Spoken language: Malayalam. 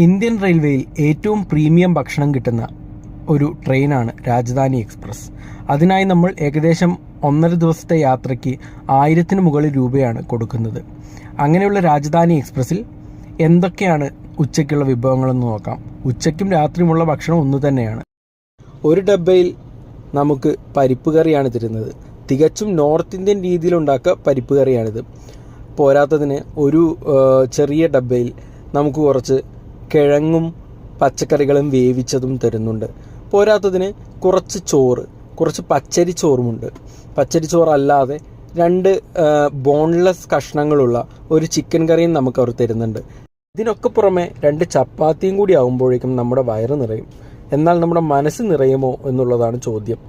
ഇന്ത്യൻ റെയിൽവേയിൽ ഏറ്റവും പ്രീമിയം ഭക്ഷണം കിട്ടുന്ന ഒരു ട്രെയിനാണ് രാജധാനി എക്സ്പ്രസ്. അതിനായി നമ്മൾ ഏകദേശം 1.5 ദിവസത്തെ യാത്രയ്ക്ക് 1000-ന് മുകളിൽ രൂപയാണ് കൊടുക്കുന്നത്. അങ്ങനെയുള്ള രാജധാനി എക്സ്പ്രസ്സിൽ എന്തൊക്കെയാണ് ഉച്ചയ്ക്കുള്ള വിഭവങ്ങളെന്ന് നോക്കാം. ഉച്ചയ്ക്കും രാത്രിയുമുള്ള ഭക്ഷണം ഒന്നു തന്നെയാണ്. ഒരു ഡബ്ബയിൽ നമുക്ക് പരിപ്പ് കറിയാണ് തരുന്നത്. തികച്ചും നോർത്ത് ഇന്ത്യൻ രീതിയിലുണ്ടാക്കുക പരിപ്പ് കറിയാണിത്. പോരാത്തതിന് ഒരു ചെറിയ ഡബ്ബയിൽ നമുക്ക് കുറച്ച് കിഴങ്ങും പച്ചക്കറികളും വേവിച്ചതും തരുന്നുണ്ട്. പോരാത്തതിന് കുറച്ച് ചോറ്, കുറച്ച് പച്ചരി ചോറുമുണ്ട്. പച്ചരി ചോറല്ലാതെ 2 ബോൺലെസ് കഷ്ണങ്ങളുള്ള ഒരു ചിക്കൻ കറിയും നമുക്ക് അവർ തരുന്നുണ്ട്. ഇതിനൊക്കെ പുറമെ 2 ചപ്പാത്തിയും കൂടി ആകുമ്പോഴേക്കും നമ്മുടെ വയറ് നിറയും. എന്നാൽ നമ്മുടെ മനസ്സ് നിറയുമോ എന്നുള്ളതാണ് ചോദ്യം.